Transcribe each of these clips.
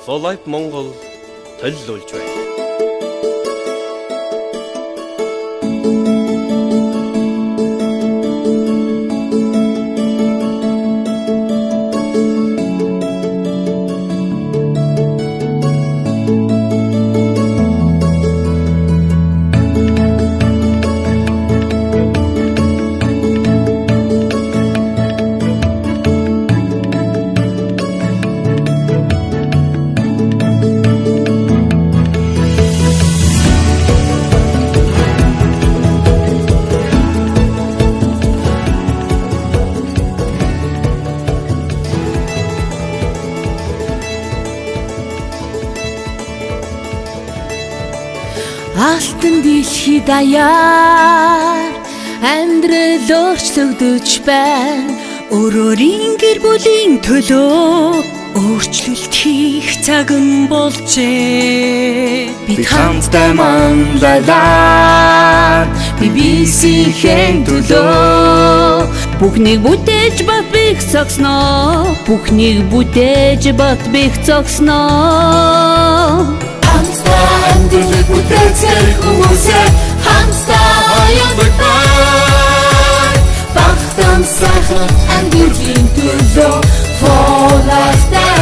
For Life Монгол төлөвлөж байна. Алтан дэлхий даяар амьдрал өөрчлөгдөж байна. Өөрөөрийн гэр бүлийн төлөө өөрчлөлт хийх цаг нь болжээ. Бид хамтдаа манлайлаа BBC-ийн төлөө бүхнийг бүтээж бат бих цогсноо. Бүхнийг бүтээж бат бих цогсноо. Амдэрлэг бүтээцэр хүмүүсээ хамтдаа хоёулаа бай. Бахтан сайхан амдэрлэгийн төлөө фоластай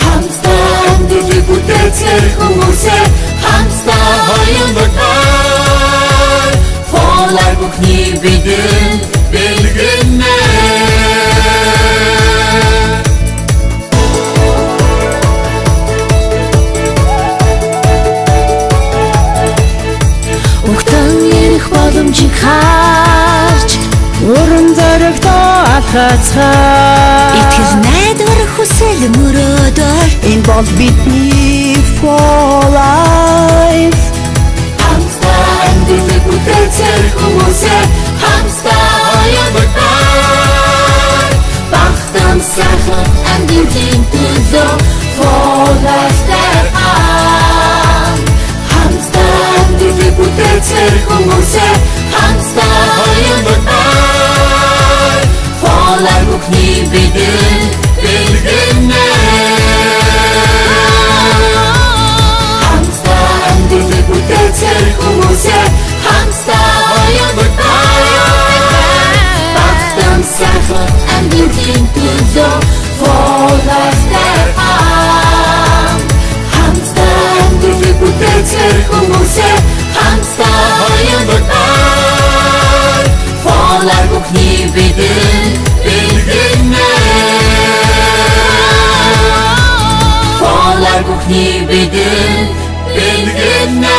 хамтдаа амдэрлэг бүтээцэр хүмүүсээ хамтдаа хоёулаа бай. Фолар бүхний бидэн бэлгэнэ. Харж өрөн зоригтой алхацгаа итгэл найдвар хүсэл мөрөөдөр энэ бол бидний For Life. Хамтдаа амьдрал бүтээцэр хүмүүсээ хамтдаа хоёулаа бай. Бахтан сайхан амьдралын төлөө For Life. Хамтдаа амьдрал бүтээцэр хүмүүсээ хамтдаа хоёулаа бай. Фолар бүхний бидэн бэлгэнэ. Хамтдаа амьдрал бүтээцэр хүмүүсээ хамтдаа хоёулаа бай. Бахтан сайхан амьдралын төлөө Фолар. Хамтдаа амьдрал бүтээцэр хүмүүсээ хамтдаа хоёулаа бай. Фолар бүхний бидэн бэлгэнэ. Фолар бүхний бидэн бэлгэнэ.